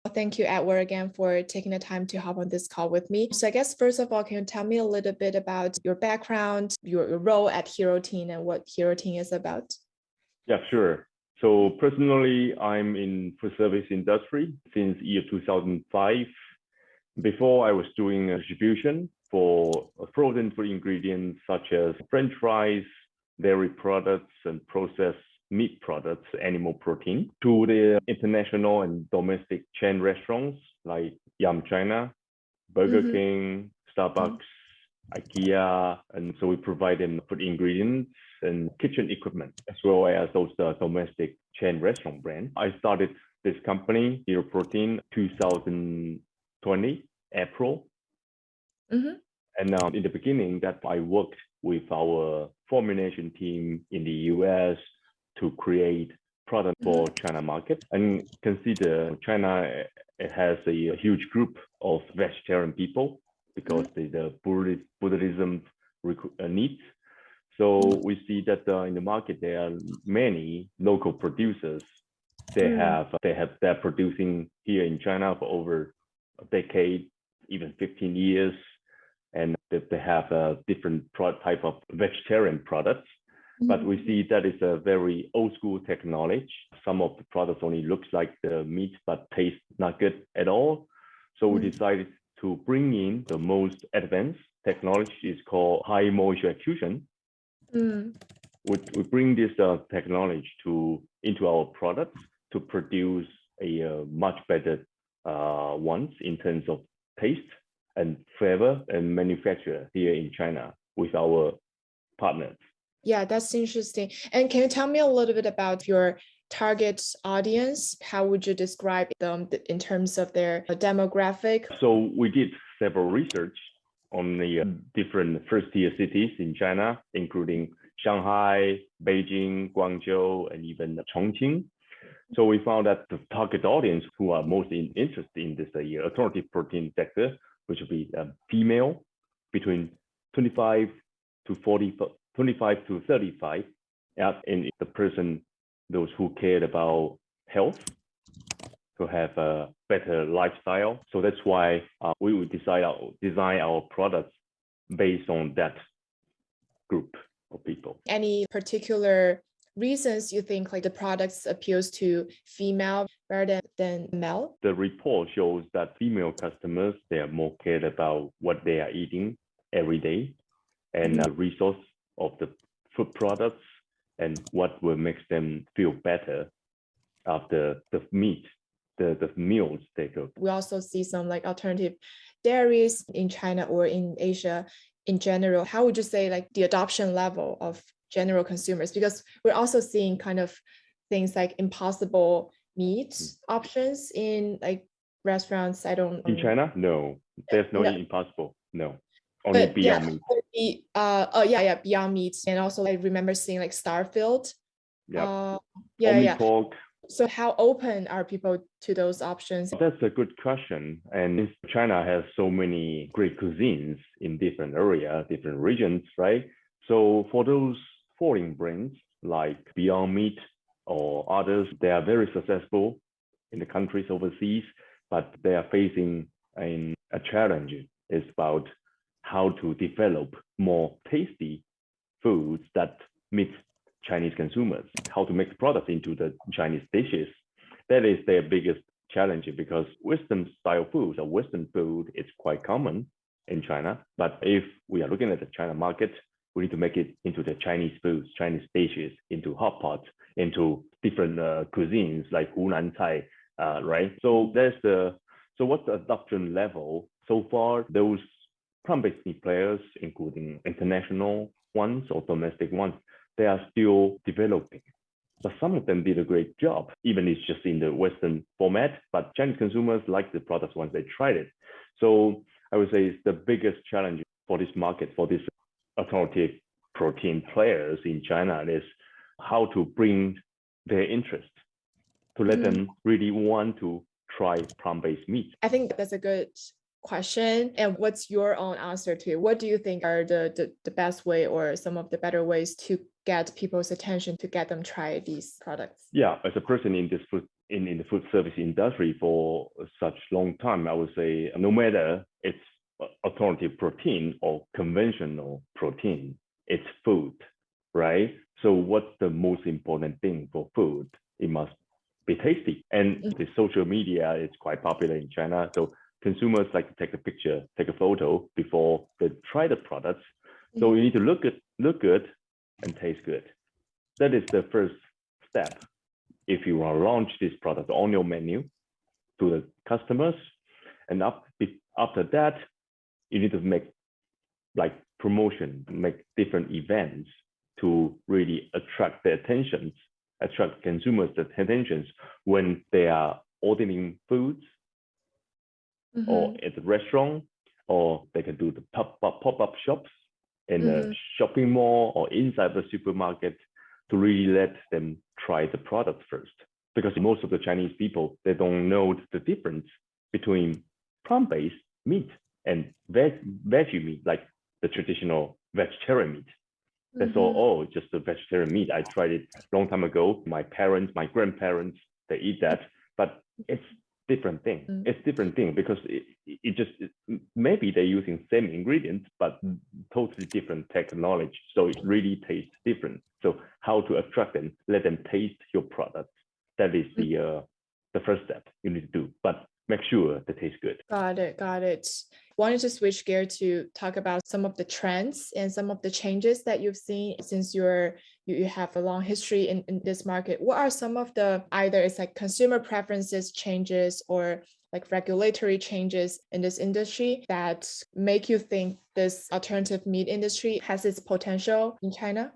Thank you, Edward, again for taking the time to hop on this call with me. So I guess first of all, can you tell me a little bit about your background, your role at Hero Teen and what Hero Teen is about? Yeah, sure. So personally, I'm in food service industry since year 2005. Before I was doing distribution for frozen food ingredients such as French fries, dairy products, and processed meat products, animal protein, to the international and domestic chain restaurants like Yum China, Burger King, Starbucks, IKEA, and so we provide them food ingredients and kitchen equipment, as well as those domestic chain restaurant brands. I started this company, Hero Protein, 2020, April. And in the beginning, that I worked with our formulation team in the US to create product for China market. And consider China has a huge group of vegetarian people because the Buddhism needs. So we see that in the market there are many local producers. They're producing here in China for over a decade, even 15 years, and they have a different type of vegetarian products. But we see that is a very old school technology. Some of the products only looks like the meat, but taste not good at all. So we decided to bring in the most advanced technology. It's called high moisture extrusion. We bring this technology into our products to produce a much better ones in terms of taste and flavor and manufacture here in China with our partners. Yeah, that's interesting. And can you tell me a little bit about your target audience? How would you describe them in terms of their demographic? So we did several research on the different first-tier cities in China, including Shanghai, Beijing, Guangzhou, and even Chongqing. So we found that the target audience who are most interested in this alternative protein sector, which would be female between 25 to 35, and the person, those who cared about health, to have a better lifestyle. So that's why we would design our products based on that group of people. Any particular reasons you think like the products appeals to female rather than male? The report shows that female customers, they are more cared about what they are eating every day and the resource of the food products and what will make them feel better after the meals they cook. We also see some like alternative dairies in China or in Asia in general. How would you say like the adoption level of general consumers? Because we're also seeing kind of things like impossible meat options in like restaurants. In China, no, there's no impossible. No. Only Beyond Meat. Beyond Meat. And also I remember seeing like Starfield. Pork. So how open are people to those options? That's a good question. And China has so many great cuisines in different areas, different regions, right? So for those foreign brands like Beyond Meat or others, they are very successful in the countries overseas, but they are facing a challenge. It's about how to develop more tasty foods that meet Chinese consumers, how to make products into the Chinese dishes. That is their biggest challenge because Western style foods or Western food is quite common in China. But if we are looking at the China market, we need to make it into the Chinese foods, Chinese dishes, into hot pots, into different cuisines like Hunan Cai, right? So what's the adoption level? So far, those plant-based meat players, including international ones or domestic ones, they are still developing. But some of them did a great job, even if it's just in the Western format. But Chinese consumers like the products once they tried it. So I would say it's the biggest challenge for this market, for these alternative protein players in China, is how to bring their interest, to let them really want to try plant-based meat. I think that's a good question. And what's your own answer to it? What do you think are the best way or some of the better ways to get people's attention to get them try these products? Yeah, as a person in this food in the food service industry for such long time, I would say no matter it's alternative protein or conventional protein, it's food, right? So what's the most important thing for food? It must be tasty. And the social media is quite popular in China. So consumers like to take a picture, take a photo before they try the products. So you need to look good and taste good. That is the first step if you want to launch this product on your menu to the customers. And after that, you need to make like promotion, make different events to really attract their attentions, attract consumers' attentions when they are ordering foods or at the restaurant, or they can do the pop-up shops in the shopping mall or inside the supermarket to really let them try the product first. Because most of the Chinese people, they don't know the difference between plant-based meat and veggie meat, like the traditional vegetarian meat. That's all, just the vegetarian meat. I tried it a long time ago. My parents, my grandparents, they eat that, but it's different thing. It's different thing because maybe they're using same ingredients, but totally different technology. So it really tastes different. So how to attract them, let them taste your product. That is the first step you need to do, but make sure they taste good. Got it. Wanted to switch gear to talk about some of the trends and some of the changes that you've seen since you have a long history in this market. What are some of the, either it's like consumer preferences changes or like regulatory changes in this industry that make you think this alternative meat industry has its potential in China?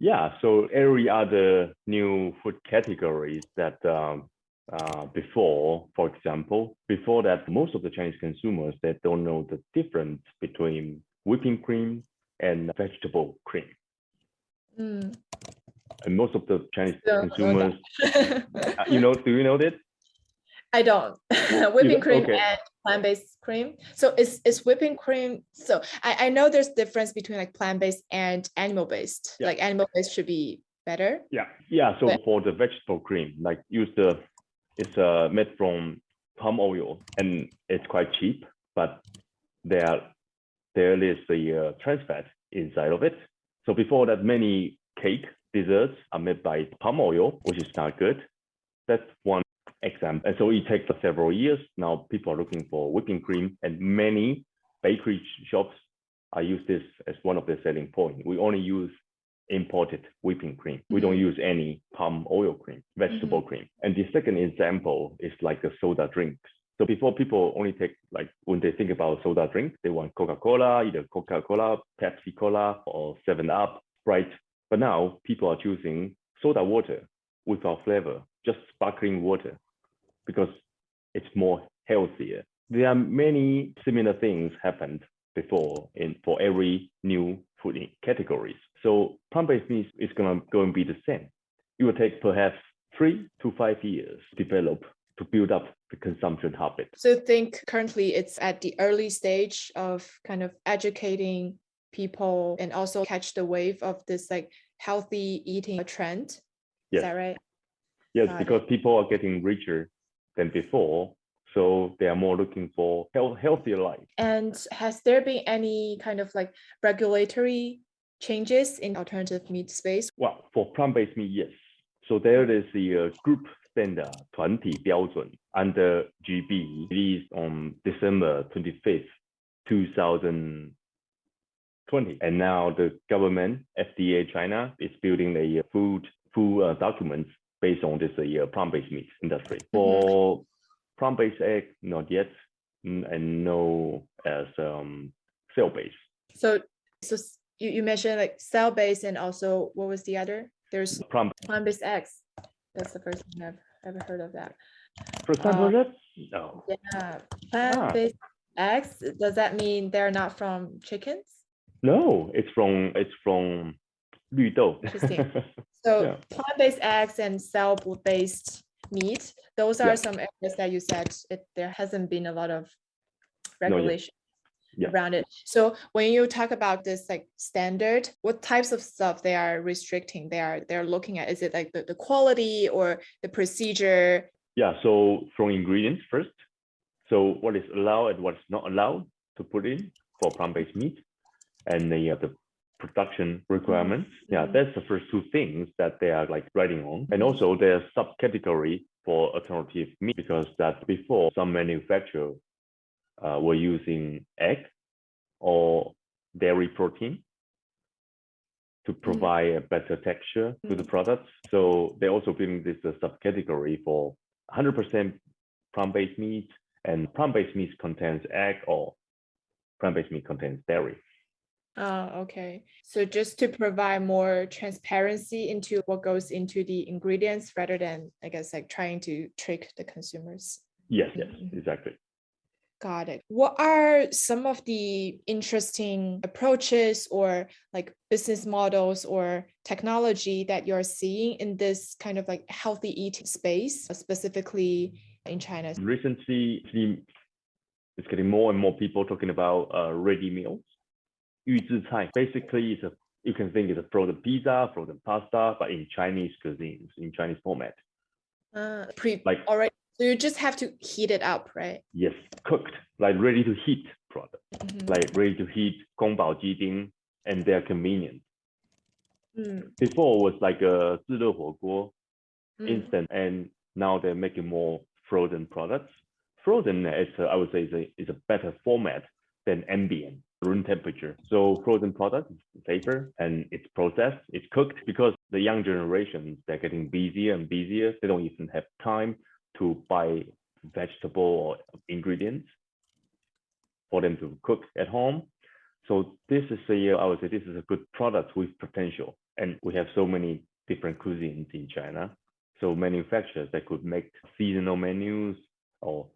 Yeah, so every other new food categories that before, for example, before that, most of the Chinese consumers, they don't know the difference between whipping cream and vegetable cream. And most of the Chinese consumers, do you know that? I don't. Whipping cream and plant-based cream. So is whipping cream, so I know there's difference between like plant-based and animal-based. Like animal-based should be better. Yeah. So for the vegetable cream, like it's made from palm oil and it's quite cheap, but there is the trans fat inside of it. So before that, many cake desserts are made by palm oil, which is not good. That's one example. And so it takes several years. Now people are looking for whipping cream, and many bakery shops are use this as one of their selling points. We only use imported whipping cream. We don't use any palm oil cream, vegetable cream. And the second example is like the soda drinks. So before, people only take, like when they think about soda drink, they want Coca-Cola, either Coca-Cola, Pepsi-Cola, or 7-Up, Sprite. But now people are choosing soda water without flavor, just sparkling water, because it's more healthier. There are many similar things happened before for every new food categories. So plant-based meat is going to be the same. It will take perhaps 3 to 5 years to develop, to build up the consumption habit. So I think currently it's at the early stage of kind of educating people and also catch the wave of this like healthy eating trend. Yes. Is that right? Yes, because people are getting richer than before. So they are more looking for healthier life. And has there been any kind of like regulatory changes in alternative meat space? Well, for plant-based meat, yes. So there is the group standard 团体标准 under GB released on December 25th, 2020. And now the government, FDA China, is building a full documents based on this plant-based meat industry. For plant-based egg, not yet, and no as cell-based. So you mentioned like cell-based, and also what was the other? There's plant-based eggs. That's the first thing I've ever heard of that. First time heard that? No. Yeah, plant-based eggs. Does that mean they're not from chickens? No, it's from 绿豆. Interesting. So plant-based eggs and cell-based meat, those are some areas that you said there hasn't been a lot of regulation. Yeah. around it. So when you talk about this like standard, what types of stuff they are restricting, they're looking at? Is it like the quality or the procedure? Yeah, so from ingredients first. So what is allowed and what's not allowed to put in for plant-based meat, and then you have the production requirements. Yeah, that's the first two things that they are like writing on. And also there's subcategory for alternative meat, because that before some manufacturers were using egg or dairy protein to provide a better texture to the products. So they're also building this subcategory for 100% plant-based meat, and plant-based meat contains egg, or plant-based meat contains dairy. Okay. So just to provide more transparency into what goes into the ingredients rather than, I guess, like trying to trick the consumers. Yes, exactly. Got it. What are some of the interesting approaches or like business models or technology that you're seeing in this kind of like healthy eating space, specifically in China? Recently, it's getting more and more people talking about ready meals. 预制菜 basically you can think it's a frozen pizza, frozen pasta, but in Chinese cuisines, in Chinese format. Already. So you just have to heat it up, right? Yes, cooked, like ready to heat product, like ready to heat 宫保鸡丁, and they're convenient. Before it was like a 自热火锅, instant, and now they're making more frozen products. Frozen, I would say, is a better format than ambient, room temperature. So frozen product is safer, and it's processed, it's cooked, because the young generations, they're getting busier and busier. They don't even have time to buy vegetable or ingredients for them to cook at home. So this is I would say this is a good product with potential. And we have so many different cuisines in China. So manufacturers that could make seasonal menus or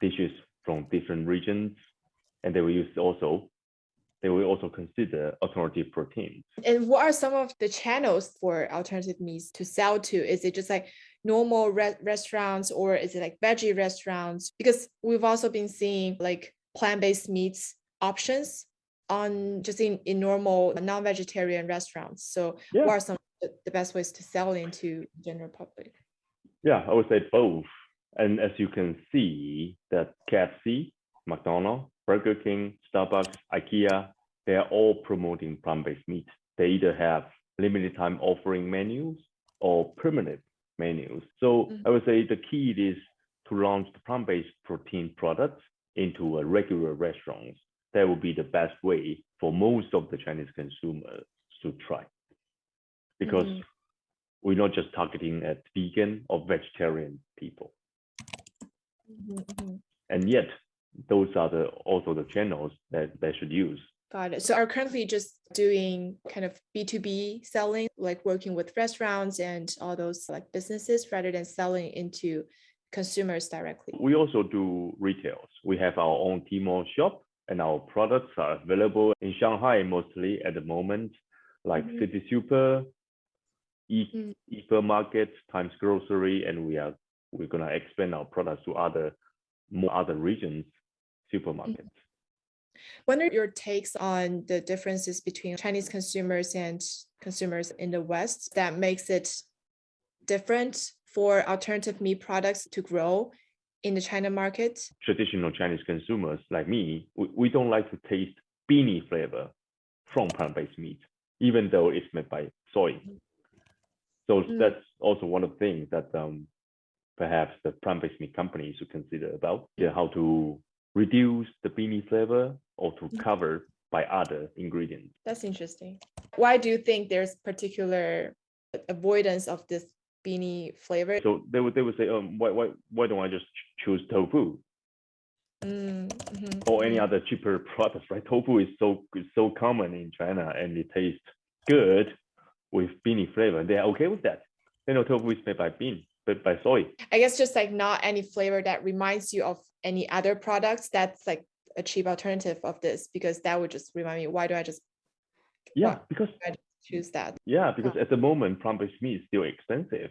dishes from different regions, and they will also consider alternative proteins. And what are some of the channels for alternative meats to sell to? Is it just like normal restaurants, or is it like veggie restaurants? Because we've also been seeing like plant-based meats options on just in normal non-vegetarian restaurants. So what are some of the best ways to sell into general public? Yeah, I would say both. And as you can see, that KFC, McDonald's, Burger King, Starbucks, IKEA, they are all promoting plant-based meat. They either have limited time offering menus or permanent menus. So I would say the key is to launch the plant-based protein products into a regular restaurants. That would be the best way for most of the Chinese consumers to try. Because we're not just targeting at vegan or vegetarian people. And yet, those are also the channels that they should use. Got it. So are currently just doing kind of B2B selling, like working with restaurants and all those like businesses rather than selling into consumers directly? We also do retails. We have our own Tmall shop, and our products are available in Shanghai mostly at the moment, like City Super, Hypermarket, Times Grocery, and we're gonna expand our products to other regions, supermarkets. What are your takes on the differences between Chinese consumers and consumers in the West that makes it different for alternative meat products to grow in the China market? Traditional Chinese consumers like me, we don't like to taste beanie flavor from plant-based meat, even though it's made by soy. So that's also one of the things that perhaps the plant-based meat companies should consider about how to reduce the beanie flavor or to cover by other ingredients. That's interesting. Why do you think there's particular avoidance of this beanie flavor? So they would say, why don't I just choose tofu? Or any other cheaper products, right? Tofu is so common in China, and it tastes good with beanie flavor. They're okay with that. They know tofu is made by soy. I guess just like not any flavor that reminds you of any other products that's like a cheap alternative of this, because that would just remind me, why do I just because choose that? Yeah, because at the moment plant-based meat is still expensive.